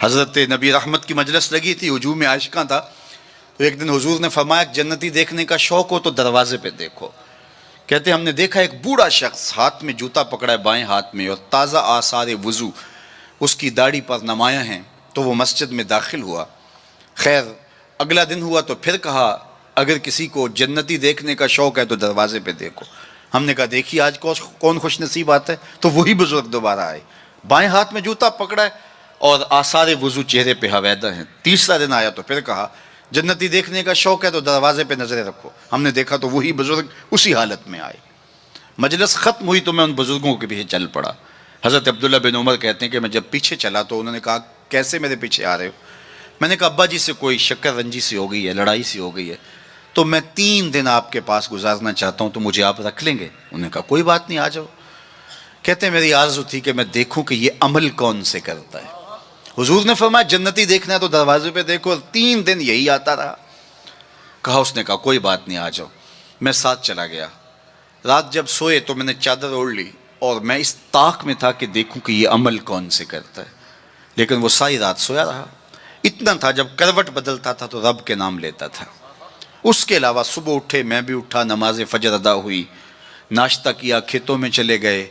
حضرت نبی رحمت کی مجلس لگی تھی، ہجوم عاشقاں تھا، تو ایک دن حضور نے فرمایا کہ جنتی دیکھنے کا شوق ہو تو دروازے پہ دیکھو۔ کہتے ہیں ہم نے دیکھا ایک بوڑھا شخص ہاتھ میں جوتا پکڑا ہے بائیں ہاتھ میں، اور تازہ آثار وضو اس کی داڑھی پر نمایاں ہیں، تو وہ مسجد میں داخل ہوا۔ خیر اگلا دن ہوا تو پھر کہا اگر کسی کو جنتی دیکھنے کا شوق ہے تو دروازے پہ دیکھو۔ ہم نے کہا دیکھیے آج کون خوش نصیب آتا ہے، تو وہی بزرگ دوبارہ آئے، بائیں ہاتھ میں جوتا پکڑا ہے اور آثار وضو چہرے پہ حویدہ ہیں۔ تیسرا دن آیا تو پھر کہا جنتی دیکھنے کا شوق ہے تو دروازے پہ نظریں رکھو۔ ہم نے دیکھا تو وہی بزرگ اسی حالت میں آئے۔ مجلس ختم ہوئی تو میں ان بزرگوں کے پیچھے چل پڑا۔ حضرت عبداللہ بن عمر کہتے ہیں کہ میں جب پیچھے چلا تو انہوں نے کہا کیسے میرے پیچھے آ رہے ہو؟ میں نے کہا ابا جی سے کوئی شکر رنجی سی ہو گئی ہے، لڑائی سی ہو گئی ہے، تو میں 3 دن آپ کے پاس گزارنا چاہتا ہوں، تو مجھے آپ رکھ لیں گے؟ انہوں نے کہا کوئی بات نہیں، آ جاؤ۔ کہتے ہیں میری آرزو تھی کہ میں دیکھوں کہ یہ عمل کون سے کرتا ہے۔ حضور نے فرمایا جنتی دیکھنا ہے تو دروازے پہ دیکھو، اور 3 دن یہی آتا رہا۔ کہا اس نے کہا کوئی بات نہیں، آ جاؤ۔ میں ساتھ چلا گیا۔ رات جب سوئے تو میں نے چادر اوڑھ لی اور میں اس طاق میں تھا کہ دیکھوں کہ یہ عمل کون سے کرتا ہے، لیکن وہ ساری رات سویا رہا۔ اتنا تھا جب کروٹ بدلتا تھا تو رب کے نام لیتا تھا۔ اس کے علاوہ صبح اٹھے، میں بھی اٹھا، نماز فجر ادا ہوئی، ناشتہ کیا، کھیتوں میں چلے گئے،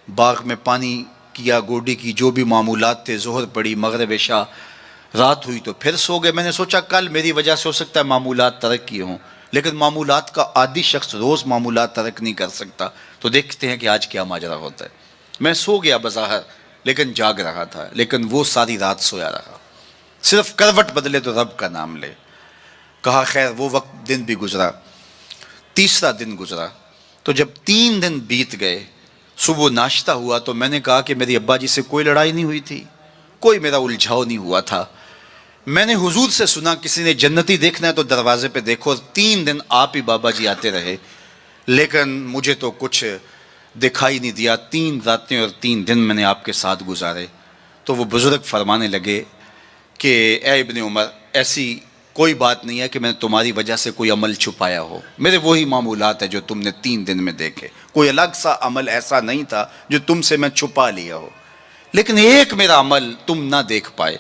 باغ میں پانی کیا، گوڈی کی جو بھی معمولات تھے، ظہر پڑی، مغرب عشاء، رات ہوئی تو پھر سو گئے۔ میں نے سوچا کل میری وجہ سے ہو سکتا ہے معمولات ترک کیے ہوں، لیکن معمولات کا عادی شخص روز معمولات ترک نہیں کر سکتا، تو دیکھتے ہیں کہ آج کیا ماجرا ہوتا ہے۔ میں سو گیا بظاہر، لیکن جاگ رہا تھا، لیکن وہ ساری رات سویا رہا، صرف کروٹ بدلے تو رب کا نام لے۔ کہا خیر وہ وقت دن بھی گزرا۔ تیسرا دن گزرا تو جب 3 دن بیت گئے، صبح ناشتہ ہوا تو میں نے کہا کہ میری ابا جی سے کوئی لڑائی نہیں ہوئی تھی، کوئی میرا الجھاؤ نہیں ہوا تھا۔ میں نے حضور سے سنا کسی نے جنتی دیکھنا ہے تو دروازے پہ دیکھو، اور 3 دن آپ ہی بابا جی آتے رہے، لیکن مجھے تو کچھ دکھائی نہیں دیا۔ 3 راتیں اور 3 دن میں نے آپ کے ساتھ گزارے۔ تو وہ بزرگ فرمانے لگے کہ اے ابن عمر ایسی کوئی بات نہیں ہے کہ میں نے تمہاری وجہ سے کوئی عمل چھپایا ہو، میرے وہی معمولات ہیں جو تم نے 3 دن میں دیکھے، کوئی الگ سا عمل ایسا نہیں تھا جو تم سے میں چھپا لیا ہو، لیکن ایک میرا عمل تم نہ دیکھ پائے،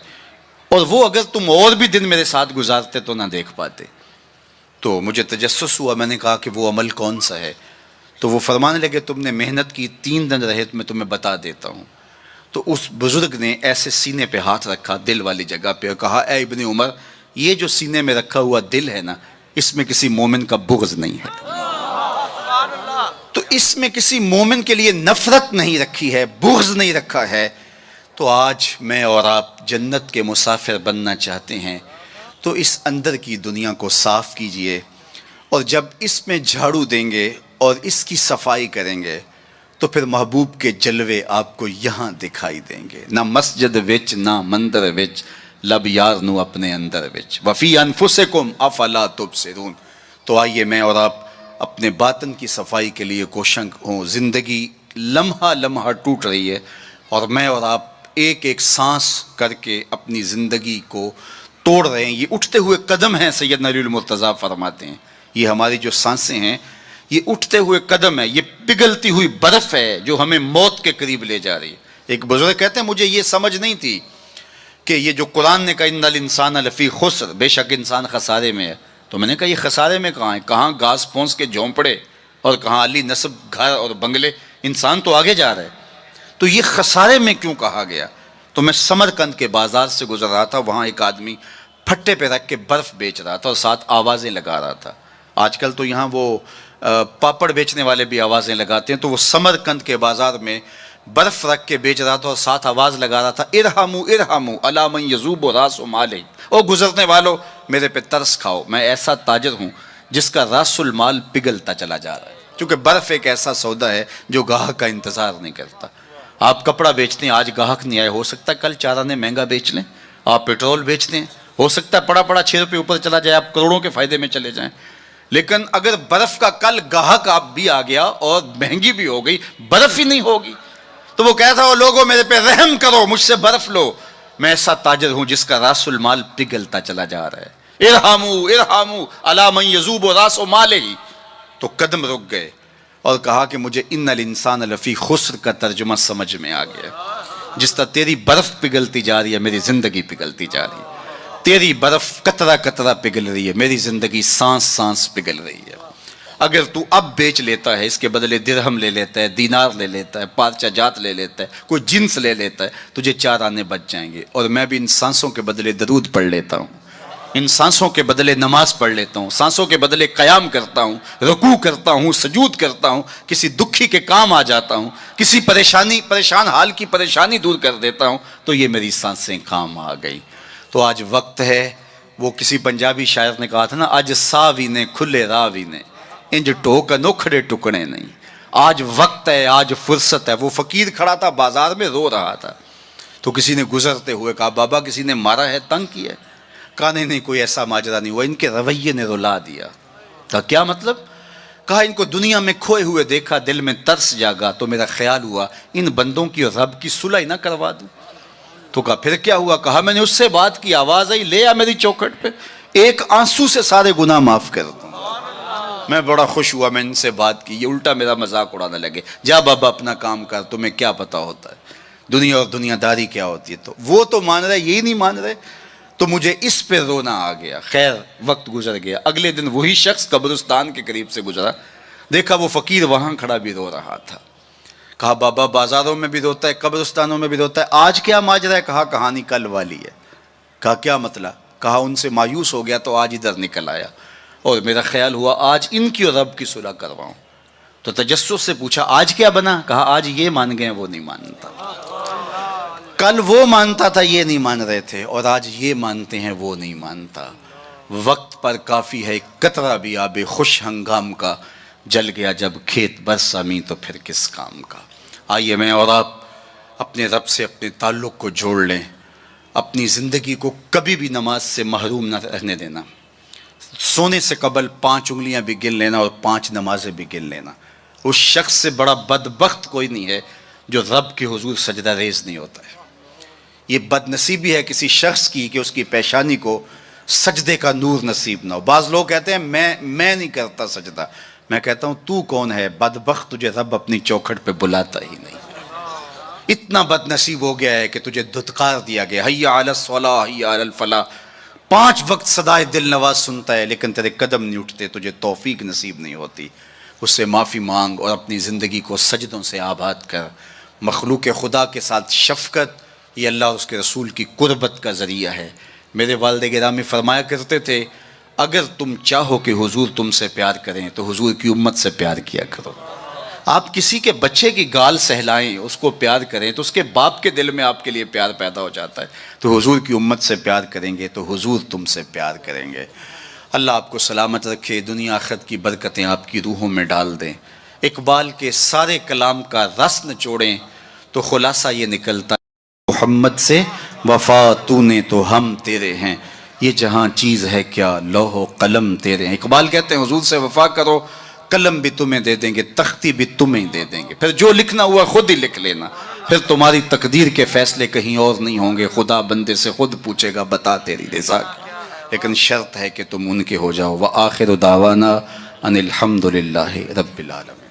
اور وہ اگر تم اور بھی دن میرے ساتھ گزارتے تو نہ دیکھ پاتے۔ تو مجھے تجسس ہوا، میں نے کہا کہ وہ عمل کون سا ہے؟ تو وہ فرمانے لگے تم نے محنت کی، 3 دن رہے تو میں تمہیں بتا دیتا ہوں۔ تو اس بزرگ نے ایسے سینے پہ ہاتھ رکھا دل والی جگہ پہ اور کہا اے ابن عمر یہ جو سینے میں رکھا ہوا دل ہے نا، اس میں کسی مومن کا بغض نہیں ہے، تو اس میں کسی مومن کے لیے نفرت نہیں رکھی ہے، بغض نہیں رکھا ہے۔ تو آج میں اور آپ جنت کے مسافر بننا چاہتے ہیں تو اس اندر کی دنیا کو صاف کیجئے، اور جب اس میں جھاڑو دیں گے اور اس کی صفائی کریں گے تو پھر محبوب کے جلوے آپ کو یہاں دکھائی دیں گے، نہ مسجد وچ نہ مندر وچ، لب یار نو اپنے اندر وچ، وفی انفسکم افلا تبصرون۔ تو آئیے میں اور آپ اپنے باطن کی صفائی کے لیے کوشاں ہوں۔ زندگی لمحہ لمحہ ٹوٹ رہی ہے، اور میں اور آپ ایک ایک سانس کر کے اپنی زندگی کو توڑ رہے ہیں۔ یہ اٹھتے ہوئے قدم ہیں، سیدنا علی المرتضیٰ فرماتے ہیں، یہ ہماری جو سانسیں ہیں یہ اٹھتے ہوئے قدم ہے، یہ پگھلتی ہوئی برف ہے جو ہمیں موت کے قریب لے جا رہی ہے۔ ایک بزرگ کہتے ہیں مجھے یہ سمجھ نہیں تھی کہ یہ جو قرآن نے کہا ان الانسان لفی خسر، بے شک انسان خسارے میں ہے، تو میں نے کہا یہ خسارے میں کہاں ہے؟ کہاں گھاس پھونس کے جھونپڑے اور کہاں علی نصب گھر اور بنگلے، انسان تو آگے جا رہا ہے، تو یہ خسارے میں کیوں کہا گیا؟ تو میں سمرقند کے بازار سے گزر رہا تھا، وہاں ایک آدمی پھٹے پہ رکھ کے برف بیچ رہا تھا اور ساتھ آوازیں لگا رہا تھا۔ آج کل تو یہاں وہ پاپڑ بیچنے والے بھی آوازیں لگاتے ہیں، تو وہ سمرقند کے بازار میں برف رکھ کے بیچ رہا تھا اور ساتھ آواز لگا رہا تھا ارحموا ارحموا علی من یذوب راس مالہ، او گزرنے والو میرے پہ ترس کھاؤ، میں ایسا تاجر ہوں جس کا راس المال پگھلتا چلا جا رہا ہے، کیونکہ برف ایک ایسا سودا ہے جو گاہک کا انتظار نہیں کرتا۔ آپ کپڑا بیچتے ہیں، آج گاہک نہیں آئے، ہو سکتا ہے کل 4 آنے مہنگا بیچ لیں۔ آپ پیٹرول بیچتے ہیں، ہو سکتا ہے پڑا پڑا 6 روپے اوپر چلا جائے، آپ کروڑوں کے فائدے میں چلے جائیں، لیکن اگر برف کا کل گاہک آپ بھی آ گیا اور مہنگی بھی ہو گئی، برف ہی نہیں ہوگی۔ تو وہ کہتا ہے لوگوں میرے پہ رحم کرو، مجھ سے برف لو، میں ایسا تاجر ہوں جس کا راس المال پگھلتا چلا جا رہا ہے۔ ارحموا ارحموا علی من یذوب راس مالہ۔ تو قدم رک گئے اور کہا کہ مجھے ان الانسان لفی خسر کا ترجمہ سمجھ میں آ گیا، جس طرح تیری برف پگھلتی جا رہی ہے میری زندگی پگھلتی جا رہی ہے، تیری برف قطرہ قطرہ پگھل رہی ہے، میری زندگی سانس سانس پگھل رہی ہے۔ اگر تو اب بیچ لیتا ہے، اس کے بدلے درہم لے لیتا ہے، دینار لے لیتا ہے، پارچہ جات لے لیتا ہے، کوئی جنس لے لیتا ہے، تجھے 4 آنے بچ جائیں گے۔ اور میں بھی ان سانسوں کے بدلے درود پڑھ لیتا ہوں، ان سانسوں کے بدلے نماز پڑھ لیتا ہوں، سانسوں کے بدلے قیام کرتا ہوں، رکوع کرتا ہوں، سجود کرتا ہوں، کسی دکھی کے کام آ جاتا ہوں، کسی پریشان حال کی پریشانی دور کر دیتا ہوں، تو یہ میری سانسیں کام آ گئی۔ تو آج وقت ہے، وہ کسی پنجابی شاعر نے کہا تھا نا، آج ساوی نے کھلے راوی نے انج ٹوک انوکھڑے ٹکڑے نہیں۔ آج وقت ہے، آج فرصت ہے۔ وہ فقیر کھڑا تھا بازار میں رو رہا تھا، تو کسی نے گزرتے ہوئے کہا بابا کسی نے مارا ہے، تنگ کیا ہے؟ کہا نہیں کوئی ایسا ماجرا نہیں ہوا، ان کے رویے نے رلا دیا۔ کہا کیا مطلب؟ کہا ان کو دنیا میں کھوئے ہوئے دیکھا، دل میں ترس جاگا، تو میرا خیال ہوا ان بندوں کی اور رب کی صلح نہ کروا دوں۔ تو کہا پھر کیا ہوا؟ کہا میں نے اس سے بات کی، آواز آئی لے آ میری چوکھٹ پہ، ایک آنسو سے سارے گناہ معاف کر دوں۔ میں بڑا خوش ہوا، میں ان سے بات کی، یہ الٹا میرا مذاق اڑانے لگے، جا بابا اپنا کام کر، تمہیں کیا پتا ہوتا ہے دنیا اور دنیا داری کیا ہوتی ہے۔ تو وہ تو مان رہے، یہی نہیں مان رہے، تو مجھے اس پہ رونا آ گیا۔ خیر وقت گزر گیا، اگلے دن وہی شخص قبرستان کے قریب سے گزرا، دیکھا وہ فقیر وہاں کھڑا بھی رو رہا تھا۔ کہا بابا بازاروں میں بھی روتا ہے، قبرستانوں میں بھی روتا ہے، آج کیا ماجرا ہے؟ کہا کہانی کل والی ہے۔ کہا کیا مطلب؟ کہا ان سے مایوس ہو گیا تو آج ادھر نکل آیا، اور میرا خیال ہوا آج ان کی اور رب کی صلح کرواؤں۔ تو تجسس سے پوچھا آج کیا بنا؟ کہا آج یہ مان گئے وہ نہیں مانتا، کل وہ مانتا تھا یہ نہیں مان رہے تھے، اور آج یہ مانتے ہیں وہ نہیں مانتا۔ وقت پر کافی ہے قطرہ بھی آب خوش ہنگام کا، جل گیا جب کھیت برسامی تو پھر کس کام کا۔ آئیے میں اور آپ اپنے رب سے اپنے تعلق کو جوڑ لیں، اپنی زندگی کو کبھی بھی نماز سے محروم نہ رہنے دینا۔ سونے سے قبل 5 انگلیاں بھی گن لینا اور 5 نمازیں بھی گن لینا۔ اس شخص سے بڑا بدبخت کوئی نہیں ہے جو رب کے حضور سجدہ ریز نہیں ہوتا ہے۔ یہ بد نصیبی ہے کسی شخص کی کہ اس کی پیشانی کو سجدے کا نور نصیب نہ ہو۔ بعض لوگ کہتے ہیں میں نہیں کرتا سجدہ، میں کہتا ہوں تو کون ہے بدبخت، تجھے رب اپنی چوکھٹ پہ بلاتا ہی نہیں۔ اتنا بد نصیب ہو گیا ہے کہ تجھے دھتکار دیا گیا، حی علی الصلاۃ حی علی الفلاح، 5 وقت صدائے دل نواز سنتا ہے لیکن تیرے قدم نہیں اٹھتے، تجھے توفیق نصیب نہیں ہوتی۔ اس سے معافی مانگ اور اپنی زندگی کو سجدوں سے آباد کر۔ مخلوق خدا کے ساتھ شفقت یہ اللہ اور اس کے رسول کی قربت کا ذریعہ ہے۔ میرے والد گرامی فرمایا کرتے تھے اگر تم چاہو کہ حضور تم سے پیار کریں تو حضور کی امت سے پیار کیا کرو۔ آپ کسی کے بچے کی گال سہلائیں، اس کو پیار کریں تو اس کے باپ کے دل میں آپ کے لیے پیار پیدا ہو جاتا ہے۔ تو حضور کی امت سے پیار کریں گے تو حضور تم سے پیار کریں گے۔ اللہ آپ کو سلامت رکھے، دنیا آخرت کی برکتیں آپ کی روحوں میں ڈال دیں۔ اقبال کے سارے کلام کا رس نچوڑیں تو خلاصہ یہ نکلتا ہے محمد سے وفا تو نے تو ہم تیرے ہیں، یہ جہاں چیز ہے کیا لوح و قلم تیرے ہیں۔ اقبال کہتے ہیں حضور سے وفا کرو، قلم بھی تمہیں دے دیں گے، تختی بھی تمہیں دے دیں گے، پھر جو لکھنا ہوا خود ہی لکھ لینا، پھر تمہاری تقدیر کے فیصلے کہیں اور نہیں ہوں گے، خدا بندے سے خود پوچھے گا بتا تیری رضا کی، لیکن شرط ہے کہ تم ان کے ہو جاؤ۔ وآخر دعوانا ان الحمد للہ رب العالمین۔